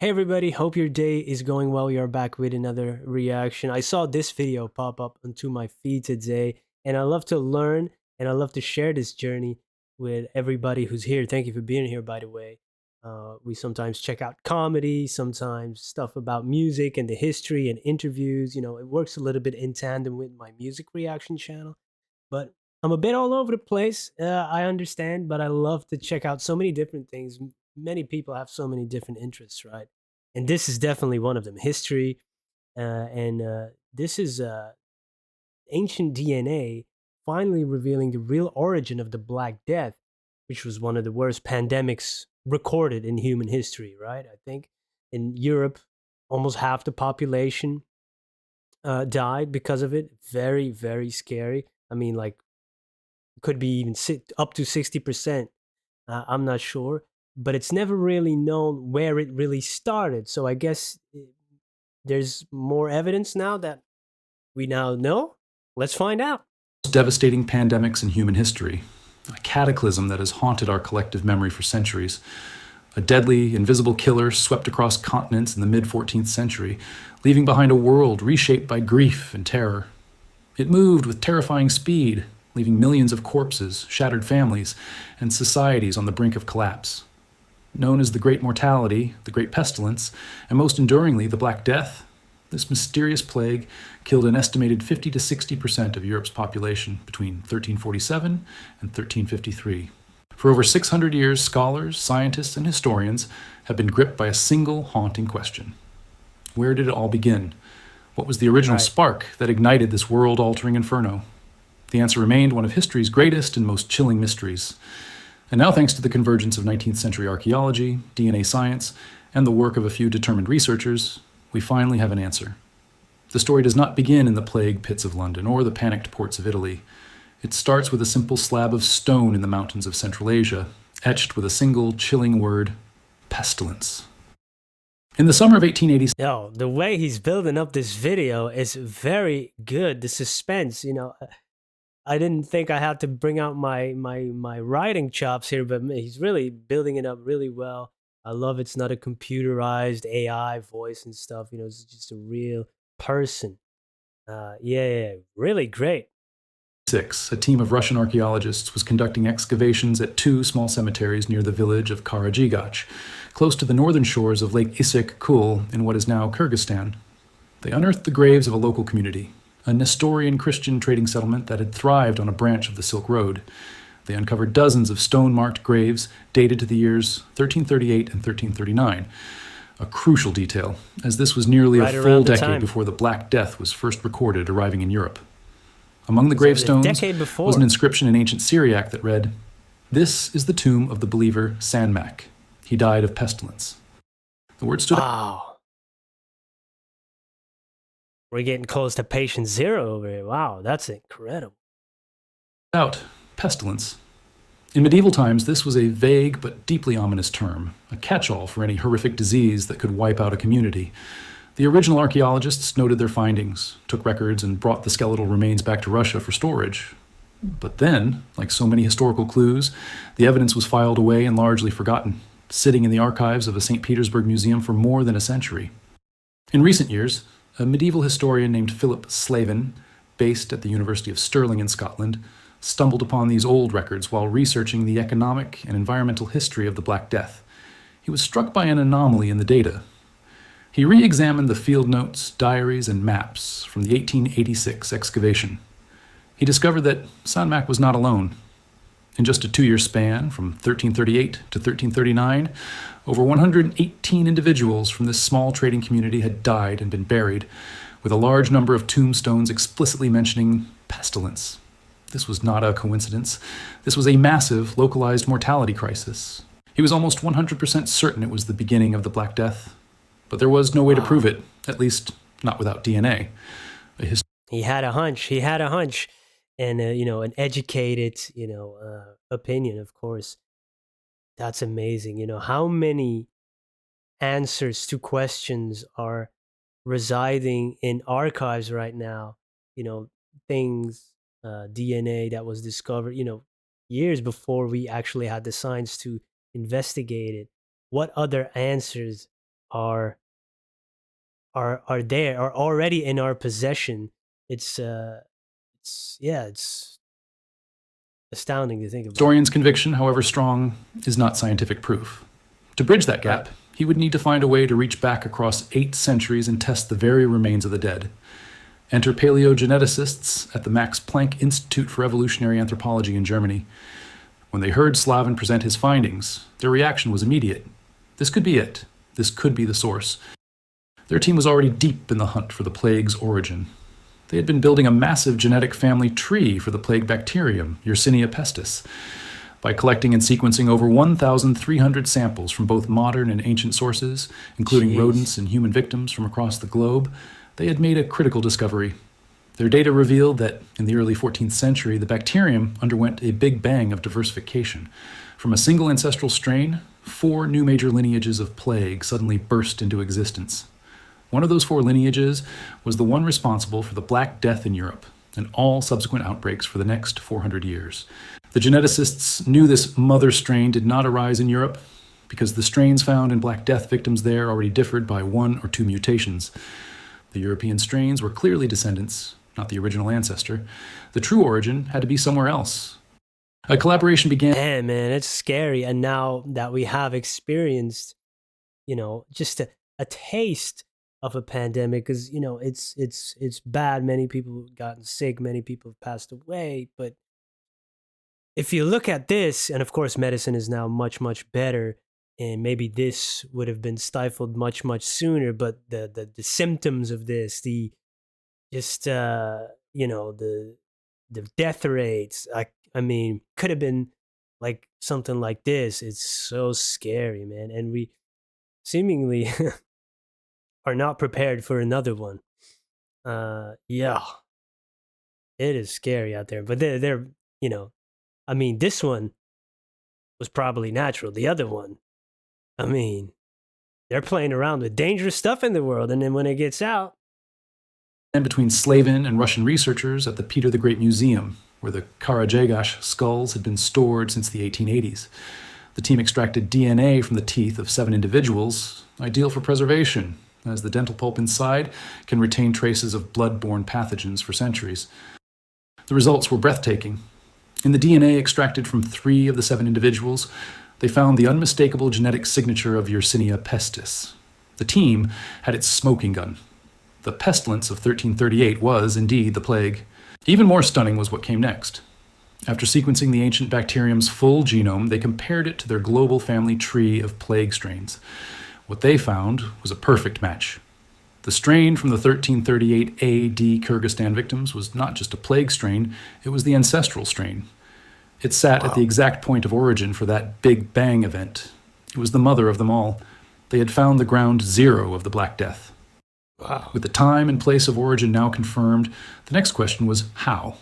Hey everybody, hope your day is going well. We are back with another reaction. I saw this video pop up onto my feed today, and I love to learn and I love to share this journey with everybody who's here. Thank you for being here, by the way. We sometimes check out comedy, sometimes stuff about music and the history and interviews. It works a little bit in tandem with my music reaction channel, but I'm a bit all over the place. I understand, but I love to check out so many different things. Many people have so many different interests, right? And this is definitely one of them. History, and this is ancient DNA finally revealing the real origin of the Black Death, which was one of the worst pandemics recorded in human history, right? I think in Europe, almost half the population died because of it. Very, very scary. I mean, like, could be even up to 60%. I'm not sure, but it's never really known where it really started. So I guess there's more evidence now that we now know. Let's find out. Devastating pandemics in human history, a cataclysm that has haunted our collective memory for centuries. A deadly, invisible killer swept across continents in the mid 14th century, leaving behind a world reshaped by grief and terror. It moved with terrifying speed, leaving millions of corpses, shattered families, and societies on the brink of collapse. Known as the Great Mortality, the Great Pestilence, and most enduringly, the Black Death, this mysterious plague killed an estimated 50 to 60% of Europe's population between 1347 and 1353. For over 600 years, scholars, scientists, and historians have been gripped by a single haunting question. Where did it all begin? What was the original Right. spark that ignited this world-altering inferno? The answer remained one of history's greatest and most chilling mysteries. And now, thanks to the convergence of 19th century archaeology, DNA science, and the work of a few determined researchers, we finally have an answer. The story does not begin in the plague pits of London or the panicked ports of Italy. It starts with a simple slab of stone in the mountains of Central Asia, etched with a single chilling word: pestilence. In the summer of 1880, Yo, the way he's building up this video is very good. The suspense, I didn't think I had to bring out my writing chops here, but he's really building it up really well. I love it's not a computerized AI voice and stuff. It's just a real person. Yeah, really great. a team of Russian archaeologists was conducting excavations at two small cemeteries near the village of Karadzhigach, close to the northern shores of Lake Issyk-Kul in what is now Kyrgyzstan. They unearthed the graves of a local community, a Nestorian Christian trading settlement that had thrived on a branch of the Silk Road. They uncovered dozens of stone-marked graves dated to the years 1338 and 1339, a crucial detail, as this was nearly a Right full around the decade time. before the Black Death was first recorded arriving in Europe. Among the So a gravestones decade was an before. inscription in ancient Syriac that read, "This is the tomb of the believer Sanmak. He died of pestilence." The word stood Wow. We're getting close to patient zero over here. Wow, that's incredible. out: pestilence. In medieval times, this was a vague but deeply ominous term, a catch-all for any horrific disease that could wipe out a community. The original archaeologists noted their findings, took records, and brought the skeletal remains back to Russia for storage. But then, like so many historical clues, the evidence was filed away and largely forgotten, sitting in the archives of a St. Petersburg museum for more than a century. In recent years, a medieval historian named Philip Slavin, based at the University of Stirling in Scotland, stumbled upon these old records while researching the economic and environmental history of the Black Death. He was struck by an anomaly in the data. He re examined the field notes, diaries, and maps from the 1886 excavation. He discovered that Sanmak was not alone. In just a 2-year span, from 1338 to 1339, over 118 individuals from this small trading community had died and been buried, with a large number of tombstones explicitly mentioning pestilence. This was not a coincidence. This was a massive, localized mortality crisis. He was almost 100% certain it was the beginning of the Black Death, but there was no way to prove Wow. it, at least not without DNA. A He had a hunch. He had a hunch, and an educated, opinion. Of course, that's amazing. How many answers to questions are residing in archives right now. You know, things, DNA that was discovered. Years before we actually had the science to investigate it. What other answers are are already in our possession. It's astounding to think about. Historian's conviction, however strong, is not scientific proof. To bridge that Right. gap, he would need to find a way to reach back across 8 centuries and test the very remains of the dead. Enter paleogeneticists at the Max Planck Institute for Evolutionary Anthropology in Germany. When they heard Slavin present his findings, their reaction was immediate. This could be it. This could be the source. Their team was already deep in the hunt for the plague's origin. They had been building a massive genetic family tree for the plague bacterium, Yersinia pestis. By collecting and sequencing over 1,300 samples from both modern and ancient sources, including Jeez. rodents and human victims from across the globe, they had made a critical discovery. Their data revealed that in the early 14th century, the bacterium underwent a big bang of diversification. From a single ancestral strain, 4 new major lineages of plague suddenly burst into existence. One of those 4 lineages was the one responsible for the Black Death in Europe and all subsequent outbreaks for the next 400 years. The geneticists knew this mother strain did not arise in Europe because the strains found in Black Death victims there already differed by 1 or 2 mutations. The European strains were clearly descendants, not the original ancestor. The true origin had to be somewhere else. A collaboration began. Man, it's scary. And now that we have experienced, just a taste of a pandemic, because it's bad. Many people have gotten sick. Many people have passed away. But if you look at this, and of course, medicine is now much, much better, and maybe this would have been stifled much, much sooner. But the symptoms of this, the just the death rates, I mean, could have been like something like this. It's so scary, man, and we seemingly are not prepared for another one. Yeah, it is scary out there, but they're I mean, this one was probably natural. The other one, I mean, they're playing around with dangerous stuff in the world, and then when it gets out, And between Slavin and Russian researchers at the Peter the Great Museum, where the Karajagas skulls had been stored since the 1880s. The team extracted DNA from the teeth of 7 individuals, ideal for preservation, as the dental pulp inside can retain traces of blood-borne pathogens for centuries. The results were breathtaking. In the DNA extracted from 3 of the 7 individuals, they found the unmistakable genetic signature of Yersinia pestis. The team had its smoking gun. The pestilence of 1338 was, indeed, the plague. Even more stunning was what came next. After sequencing the ancient bacterium's full genome, they compared it to their global family tree of plague strains. What they found was a perfect match. The strain from the 1338 AD Kyrgyzstan victims was not just a plague strain, it was the ancestral strain. It sat at the exact point of origin for that Big Bang event. It was the mother of them all. They had found the ground zero of the Black Death. wow. With the time and place of origin now confirmed, the next question was how?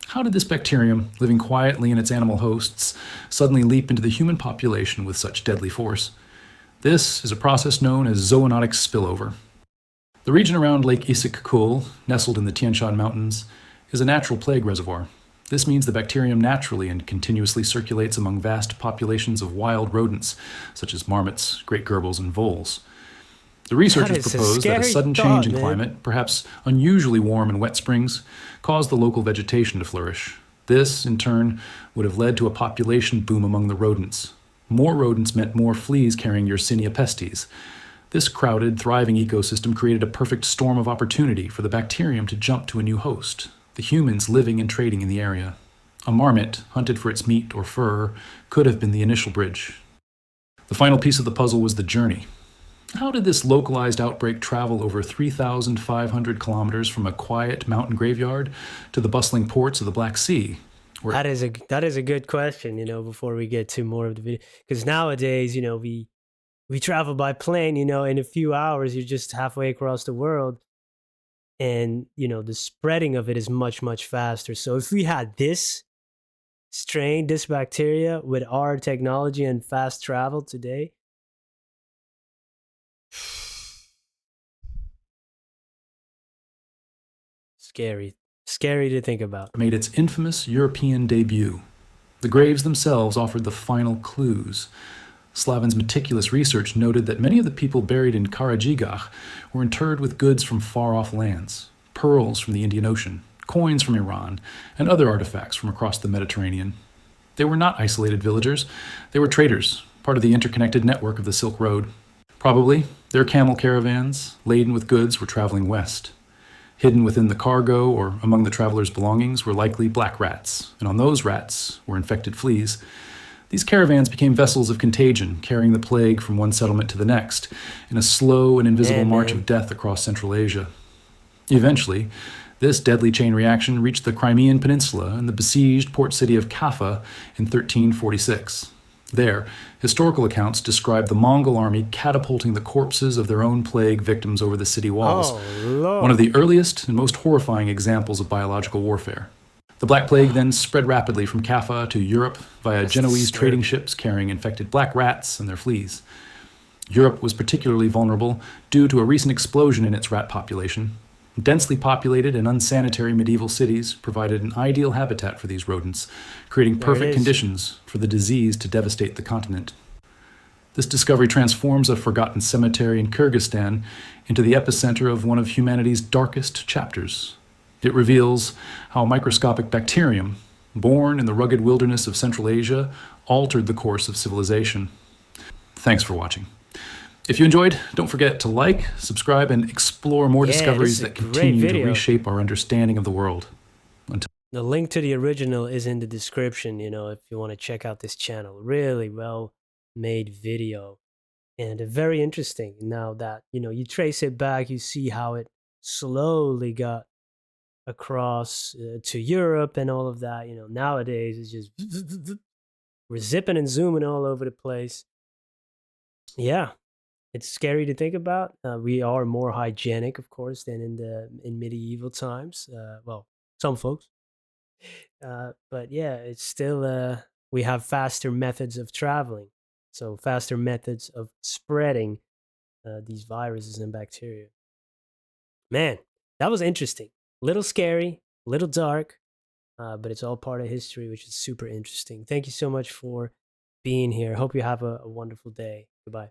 How did this bacterium, living quietly in its animal hosts, suddenly leap into the human population with such deadly force? This is a process known as zoonotic spillover. The region around Lake Issyk-Kul, nestled in the Tian Shan Mountains, is a natural plague reservoir. This means the bacterium naturally and continuously circulates among vast populations of wild rodents, such as marmots, great gerbils, and voles. The researchers is a proposed that a scary sudden thought, change in man. climate, perhaps unusually warm and wet springs, caused the local vegetation to flourish. This, in turn, would have led to a population boom among the rodents. More rodents meant more fleas carrying Yersinia pestis. This crowded, thriving ecosystem created a perfect storm of opportunity for the bacterium to jump to a new host, the humans living and trading in the area. A marmot, hunted for its meat or fur, could have been the initial bridge. The final piece of the puzzle was the journey. How did this localized outbreak travel over 3,500 kilometers from a quiet mountain graveyard to the bustling ports of the Black Sea? That is a good question. Before we get to more of the video, because nowadays, we travel by plane. In a few hours, you're just halfway across the world, and the spreading of it is much, much faster. So if we had this strain, this bacteria, with our technology and fast travel today, scary to think about. Made its infamous European debut. The graves themselves offered the final clues. Slavin's meticulous research noted that many of the people buried in Karajigach were interred with goods from far off lands, pearls from the Indian Ocean, coins from Iran, and other artifacts from across the Mediterranean. They were not isolated villagers, they were traders, part of the interconnected network of the Silk Road. Probably, their camel caravans, laden with goods, were traveling west. Hidden within the cargo or among the travelers' belongings were likely black rats, and on those rats were infected fleas. These caravans became vessels of contagion, carrying the plague from one settlement to the next, in a slow and invisible march of death across Central Asia. Eventually, this deadly chain reaction reached the Crimean Peninsula and the besieged port city of Kaffa in 1346. There, historical accounts describe the Mongol army catapulting the corpses of their own plague victims over the city walls, one of the earliest and most horrifying examples of biological warfare. The Black Plague then spread rapidly from Kaffa to Europe via Genoese trading ships carrying infected black rats and their fleas. Europe was particularly vulnerable due to a recent explosion in its rat population. Densely populated and unsanitary medieval cities provided an ideal habitat for these rodents, creating perfect conditions for the disease to devastate the continent. This discovery transforms a forgotten cemetery in Kyrgyzstan into the epicenter of one of humanity's darkest chapters. It reveals how a microscopic bacterium, born in the rugged wilderness of Central Asia, altered the course of civilization. Thanks for watching. If you enjoyed, don't forget to like, subscribe, and explore more discoveries that continue to reshape our understanding of the world. The link to the original is in the description, if you want to check out this channel. Really well made video. And very interesting now that, you trace it back, you see how it slowly got across to Europe and all of that. Nowadays it's just we're zipping and zooming all over the place. Yeah, it's scary to think about. We are more hygienic, of course, than in medieval times. Well, some folks, but yeah, it's still we have faster methods of traveling, so faster methods of spreading these viruses and bacteria. Man, that was interesting. Little scary, little dark, but it's all part of history, which is super interesting. Thank you so much for being here. Hope you have a wonderful day. Goodbye.